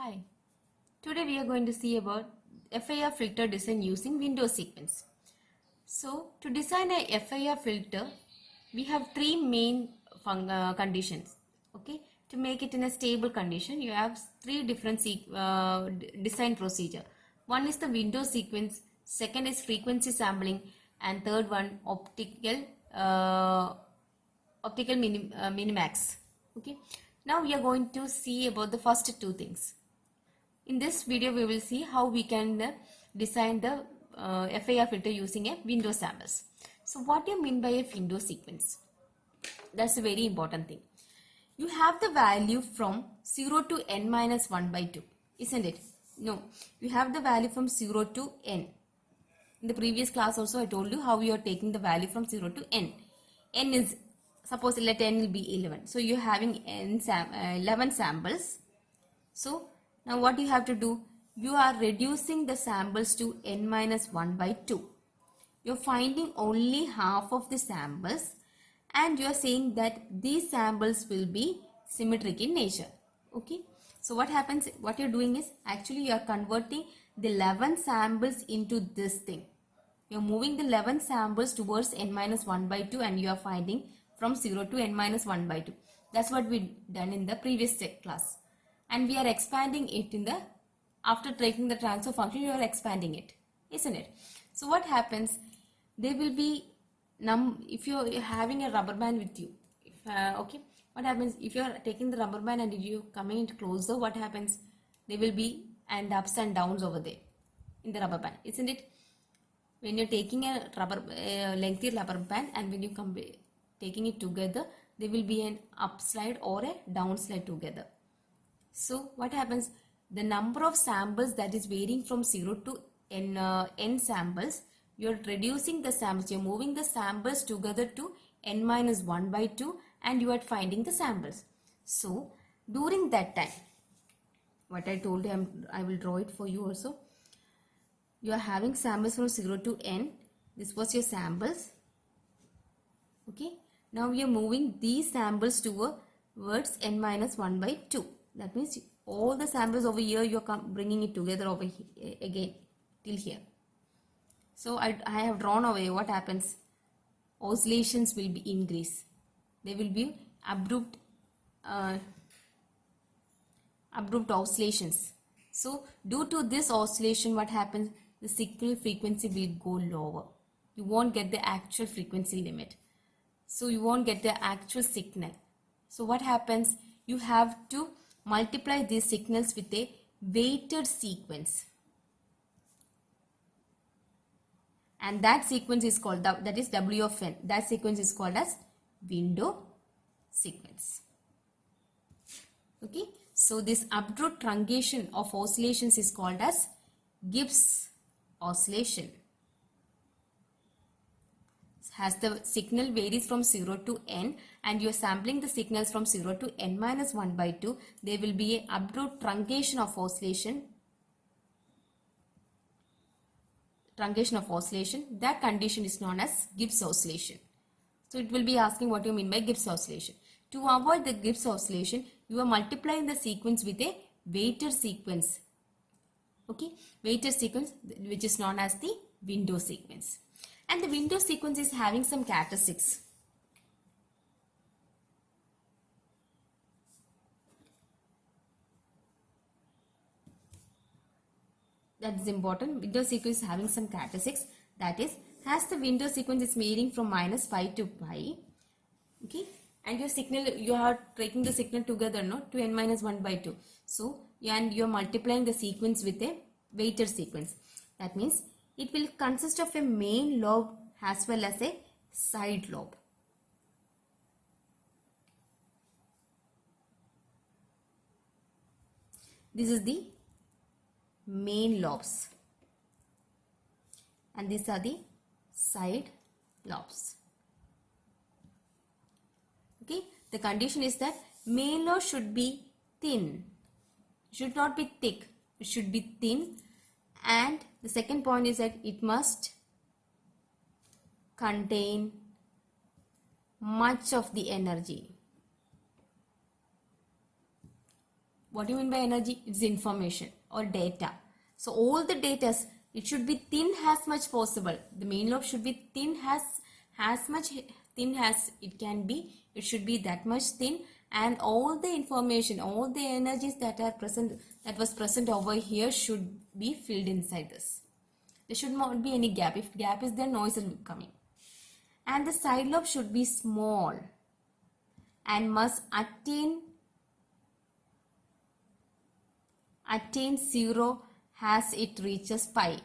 Hi, today we are going to see about FIR filter design using Windows sequence. So to design a FIR filter, we have three main conditions. Okay, to make it in a stable condition, you have three different design procedure. One is the Windows sequence, second is frequency sampling, and third one uh, optical minimax. Okay, now we are going to see about the first two things. In this video, we will see how we can design the FIR filter using a window samples. So what do you mean by a window sequence? That's a very important thing. You have the value from 0 to n minus 1 by 2, isn't it? No, you have the value from 0 to n. In the previous class also I told you how you are taking the value from 0 to n. N is, suppose let n will be 11. So you are having 11 samples. So now what you have to do? You are reducing the samples to n minus 1 by 2. You are finding only half of the samples and you are saying that these samples will be symmetric in nature. Okay. So what happens, what you are doing is actually you are converting the 11 samples into this thing. You are moving the 11 samples towards n minus 1 by 2 and you are finding from 0 to n minus 1 by 2. That's what we done in the previous class. And we are expanding it in the, after taking the transfer function, you are expanding it, isn't it? So what happens, there will be, if you are having a rubber band with you, okay, what happens if you are taking the rubber band and you coming it closer, what happens, there will be and ups and downs over there in the rubber band, isn't it? When you're taking a lengthy rubber band and when you come taking it together, there will be an upslide or a downslide together. So what happens, the number of samples that is varying from 0 to n samples, you're reducing the samples, you're moving the samples together to n minus 1 by 2 and you are finding the samples. So during that time, what I told you, I will draw it for you also. You are having samples from 0 to n. This was your samples. Okay. Now we are moving these samples towards n minus 1 by 2. That means all the samples over here you are bringing it together over here, again till here. So I have drawn away what happens. Oscillations will be increased. There will be abrupt oscillations. So due to this oscillation, what happens? The signal frequency will go lower. You won't get the actual frequency limit. So you won't get the actual signal. So what happens? You have to multiply these signals with a weighted sequence. And that sequence is called, that is W of n. That sequence is called as window sequence. Okay. So this abrupt truncation of oscillations is called as Gibbs oscillation. As the signal varies from 0 to n and you are sampling the signals from 0 to n minus 1 by 2, there will be an abrupt truncation of oscillation. That condition is known as Gibbs oscillation. So it will be asking what you mean by Gibbs oscillation. To avoid the Gibbs oscillation, you are multiplying the sequence with a weighted sequence. Okay, weighted sequence which is known as the window sequence. And the window sequence is having some characteristics. That is important. Window sequence is having some characteristics. That is, as the window sequence is varying from minus pi to pi. Okay, and your signal, you are taking the signal together, no, to n minus 1 by 2. So, and you are multiplying the sequence with a weighted sequence. That means it will consist of a main lobe as well as a side lobe. This is the main lobes and these are the side lobes. Okay, the condition is that main lobe should be thin, should not be thick, it should be thin, and the second point is that it must contain much of the energy. What do you mean by energy? It's information or data. So all the data, it should be thin as much possible. The main lobe should be thin as much thin as it can be. It should be that much thin, and all the information, all the energies that are present, that was present over here, should be filled inside this. There should not be any gap. If gap is there, noise will be coming. And the side lobe should be small and must attain 0 as it reaches pi.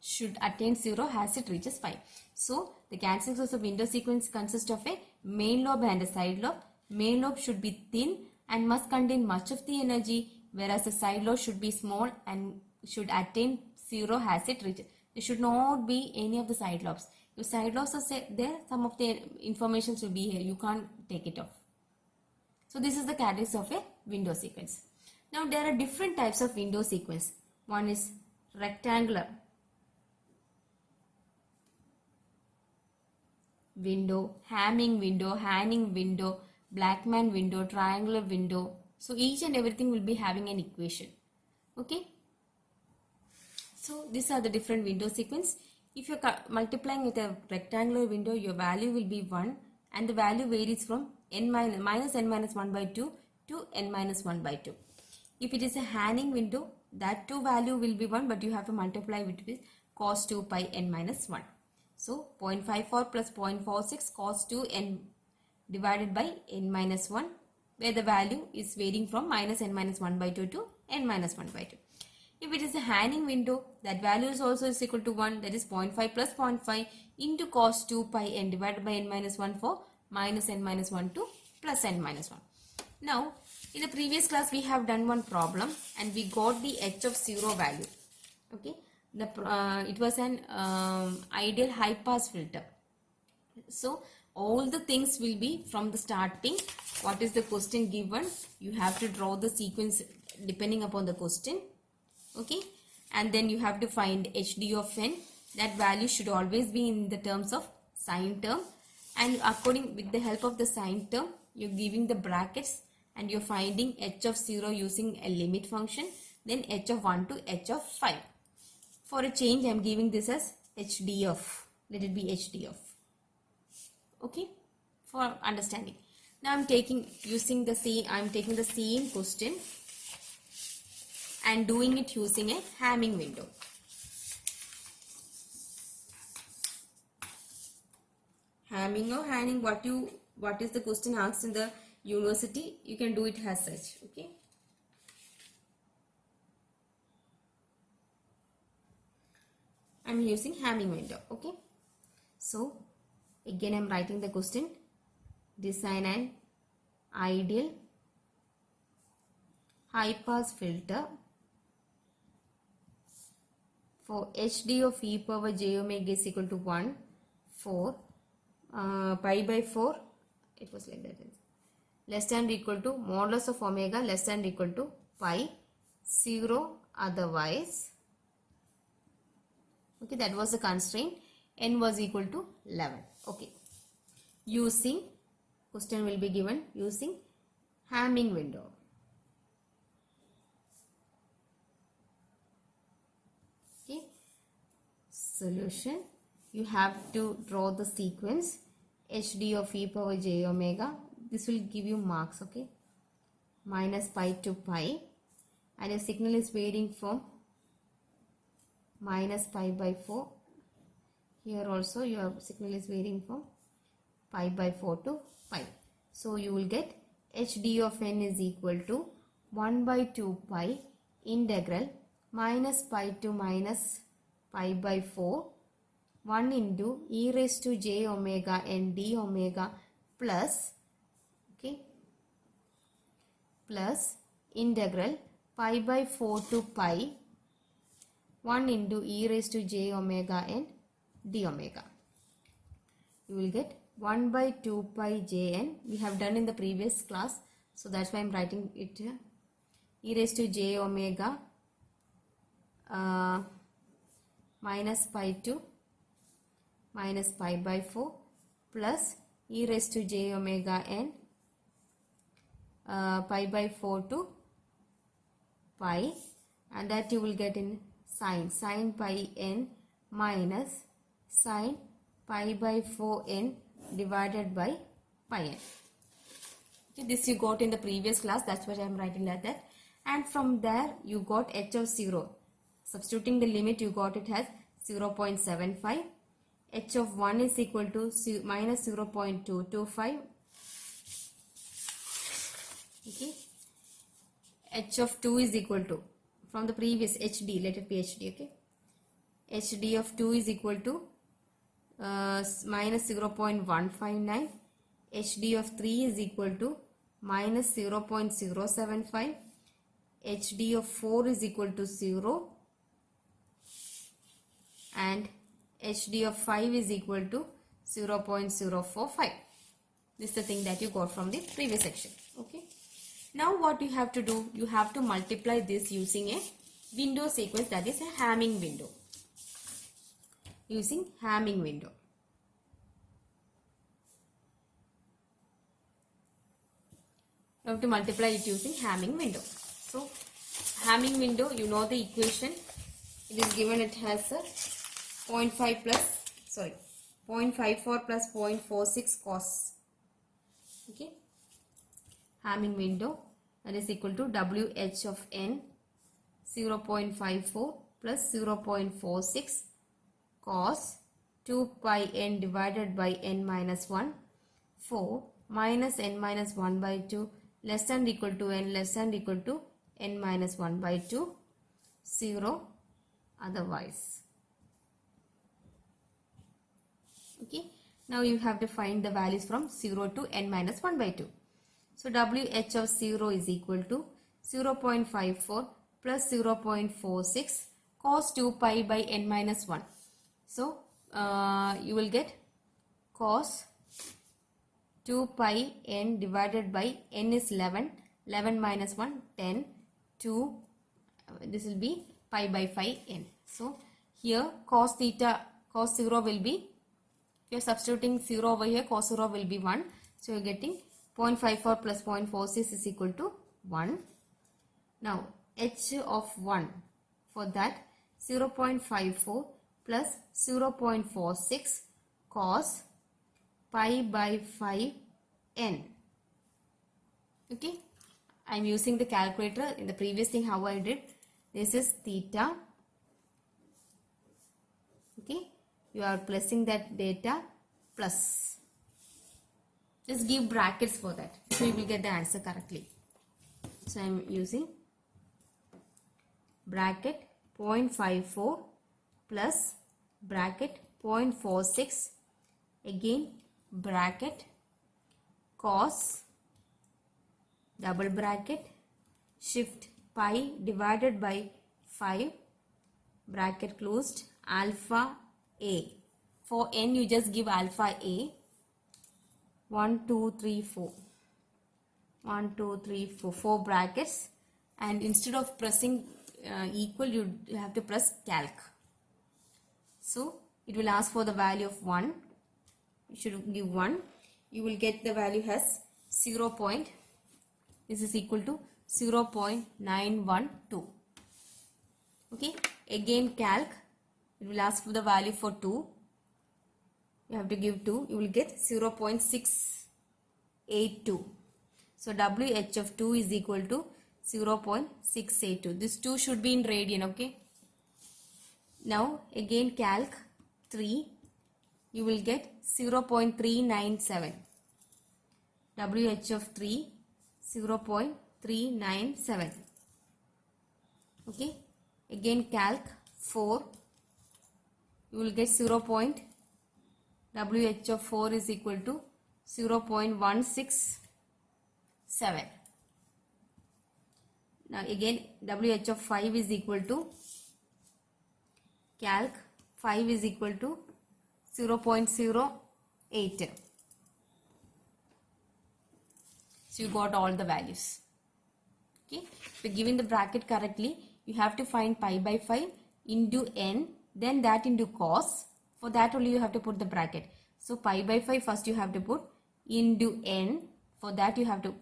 Should attain 0 as it reaches pi. So the characteristics of a window sequence consist of a main lobe and a side lobe. Main lobe should be thin and must contain much of the energy, whereas the side lobe should be small and should attain 0 as it reaches. There should not be any of the side lobes. If side lobes are there, some of the information should be here. You can't take it off. So this is the characteristics of a window sequence. Now there are different types of window sequence. One is rectangular window, Hamming window, Hanning window, Blackman window, triangular window. So each and everything will be having an equation. Okay. So these are the different window sequence. If you are multiplying with a rectangular window, your value will be 1, and the value varies from minus n minus 1 by 2 to n minus 1 by 2. If it is a Hanning window, that 2 value will be 1, but you have to multiply it with cos 2 pi n minus 1. So 0.54 plus 0.46 cos 2 n divided by n minus 1, where the value is varying from minus n minus 1 by 2 to n minus 1 by 2. If it is a Hanning window, that value is also is equal to 1, that is 0.5 plus 0.5 into cos 2 pi n divided by n minus 1 for minus n minus 1 to plus n minus 1. Now, in the previous class we have done one problem and we got the h of 0 value. Okay, it was an ideal high pass filter. So all the things will be from the starting. What is the question given? You have to draw the sequence depending upon the question. Okay, and then you have to find HD of n. That value should always be in the terms of sine term, and according with the help of the sine term, you're giving the brackets and you're finding h of 0 using a limit function, then h of 1 to h of 5. For a change, I'm giving this as HD of. Let it be HD of. Okay, for understanding. Now I'm taking the same question and doing it using a Hamming window. Hamming or Hanning, what is the question asked in the university, you can do it as such. Okay. I'm using Hamming window. Okay. So again I'm writing the question. Design an ideal high pass filter for HD of e power j omega is equal to 1 for pi by 4, it was like that, less than or equal to modulus of omega less than or equal to pi, 0 otherwise. Okay, that was the constraint. N was equal to 11. Okay, question will be given using Hamming window. Okay, solution, you have to draw the sequence HD of e power j omega. This will give you marks. Okay, minus pi to pi, and your signal is varying from minus pi by 4. Here also your signal is varying from pi by 4 to pi. So you will get HD of n is equal to 1 by 2 pi integral minus pi to minus pi by 4 1 into e raised to j omega n d omega plus, okay, plus integral pi by 4 to pi 1 into e raised to j omega n d omega. You will get 1 by 2 pi jn. We have done in the previous class, so that's why I'm writing it here. E raised to j omega minus pi to minus pi by 4 plus e raised to j omega n pi by 4 to pi, and that you will get in sine pi n minus sine pi by 4n divided by pi n. Okay, this you got in the previous class, that's what I am writing like that. And from there you got h of 0. Substituting the limit, you got it as 0.75. H of 1 is equal to minus 0.225. Okay. H of 2 is equal to, from the previous HD, let it be HD. Okay. HD of 2 is equal to minus 0.159. HD of 3 is equal to minus 0.075. HD of 4 is equal to 0. And HD of 5 is equal to 0.045. This is the thing that you got from the previous section. Okay. Now what you have to do, you have to multiply this using a window sequence, that is a Hamming window. Using Hamming window. You have to multiply it using Hamming window. So Hamming window, you know the equation. It is given, it has a 0.54 plus 0.46 cos. Okay. Hamming window, that is equal to WH of n 0.54 plus 0.46 cos 2 pi n divided by n minus 1, 4 minus n minus 1 by 2 less than or equal to n less than or equal to n minus 1 by 2, 0 otherwise. Okay. Now you have to find the values from 0 to n minus 1 by 2. So WH of 0 is equal to 0.54 plus 0.46 cos 2 pi by n minus 1. So you will get cos 2 pi n divided by n is 11. 11 minus 1, 10. 2, this will be pi by 5 n. So here cos theta, cos 0 will be, if you are substituting 0 over here, cos 0 will be 1. So you are getting 0.54 plus 0.46 is equal to 1. Now h of 1, for that 0.54 plus 0.46 cos pi by 5 n. Okay, I am using the calculator. In the previous thing how I did, this is theta. Okay, you are placing that data plus. Just give brackets for that, so you will get the answer correctly. So I am using bracket 0.54 plus bracket 0.46, again bracket cos double bracket shift pi divided by 5 bracket closed alpha a. For n you just give alpha a. 1 2 3 4 1 2 3 4 4 brackets, and instead of pressing equal, you have to press calc. So it will ask for the value of 1. You should give 1. You will get the value as 0. This is equal to 0.912. Okay, again calc. It will ask for the value for 2. You have to give 2. You will get 0.682. So WH of 2 is equal to 0.682. This 2 should be in radian. Okay. Now again calc 3. You will get 0.397. WH of 3 0.397. Okay. Again calc 4. You will get WH of 4 is equal to 0.167. Now again WH of 5 is equal to calc 5 is equal to 0.08. So you got all the values. Okay. So given the bracket correctly, you have to find pi by 5 into n, then that into cos. For that only you have to put the bracket. So pi by 5 first you have to put, into n. For that you have to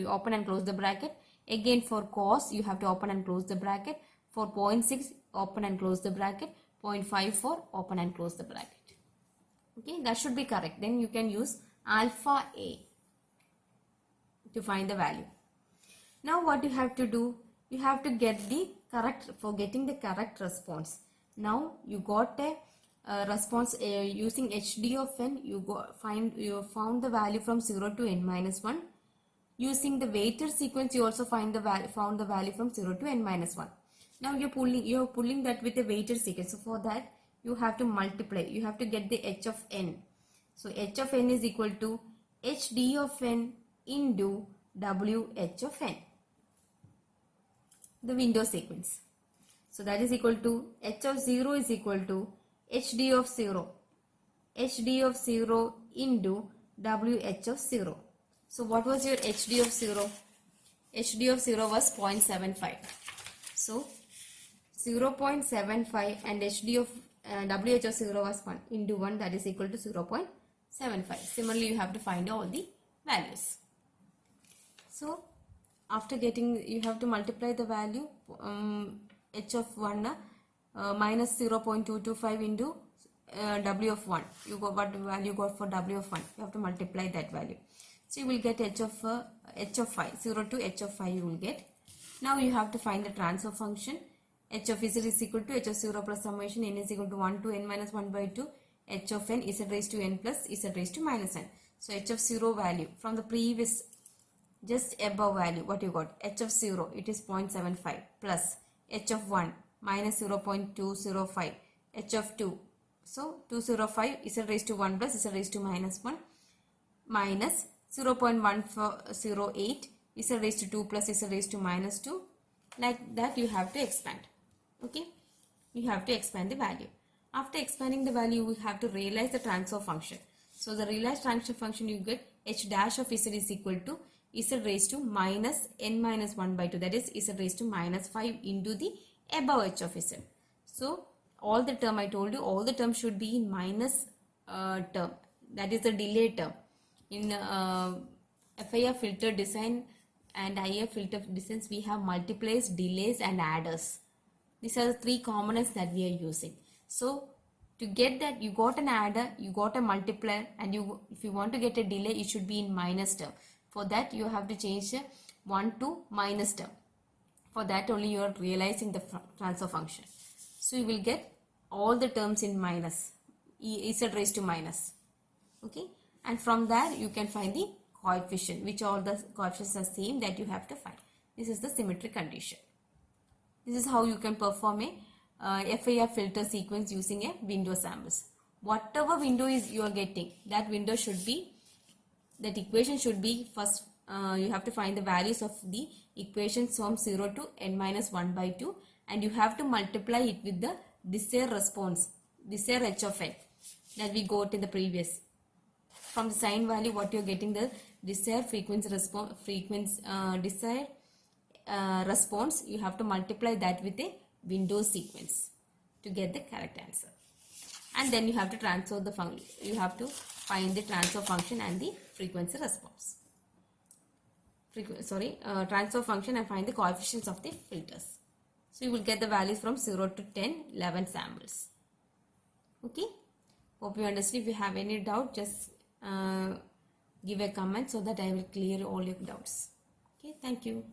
open and close the bracket. Again for cos you have to open and close the bracket. For 0.6 open and close the bracket. 0.54 open and close the bracket. Okay, that should be correct. Then you can use alpha a to find the value. Now what you have to do, you have to get the correct, for getting the correct response. Now you got a response using HD of n, you found the value from 0 to n minus 1. Using the weighted sequence you also found the value from 0 to n minus 1. Now you're pulling that with a weighted sequence. So for that you have to multiply, you have to get the h of n. So h of n is equal to hd of n into wh of n, the window sequence. So that is equal to h of 0 is equal to hd of 0 into wh of 0. So what was your hd of 0? hd of 0 was 0.75. So 0.75 and hd of wh of 0 was 1 into 1, that is equal to 0.75. Similarly you have to find all the values. So after getting, you have to multiply the value h of 1 minus 0.225 into w of 1. You got what value you got for w of 1. You have to multiply that value. So you will get h of 5. 0 to h of 5 you will get. Now you have to find the transfer function. H of z is equal to h of 0 plus summation n is equal to 1 to n minus 1 by 2. H of n z raised to n plus z raised to minus n. So h of 0 value from the previous just above value, what you got? H of 0, it is 0.75 plus h of 1 minus 0.205, h of 2. So 205 z raised to 1 plus z raised to minus 1 minus 0.108 z raised to 2 plus z raised to minus 2. Like that you have to expand. Okay, you have to expand the value. After expanding the value, we have to realize the transfer function. So the realized transfer function, you get h dash of z is equal to z raised to minus n minus 1 by 2, that is z raised to minus 5 into the above h of z. So all the term I told you, all the terms should be in minus term, that is the delay term. In FIR filter design and IF filter designs, we have multipliers, delays and adders. These are the three components that we are using. So to get that, you got an adder, you got a multiplier, and if you want to get a delay, it should be in minus term. For that you have to change 1 to minus term. For that only you are realizing the transfer function. So you will get all the terms in minus, z raised to minus. Okay, and from there you can find the coefficient, which all the coefficients are same, that you have to find. This is the symmetry condition. This is how you can perform a FIR filter sequence using a window samples. Whatever window is you are getting, that window should be, that equation should be first, you have to find the values of the equations from 0 to n minus 1 by 2, and you have to multiply it with the desired response, desired h of n, that we got in the previous. From the sine value, what you are getting, the desired frequency response, desired response, you have to multiply that with a window sequence to get the correct answer. And then you have to transfer the function, you have to find the transfer function and the frequency response. Transfer function and find the coefficients of the filters. So you will get the values from 0 to 10, 11 samples. Okay, hope you understand. If you have any doubt, just give a comment so that I will clear all your doubts. Okay, thank you.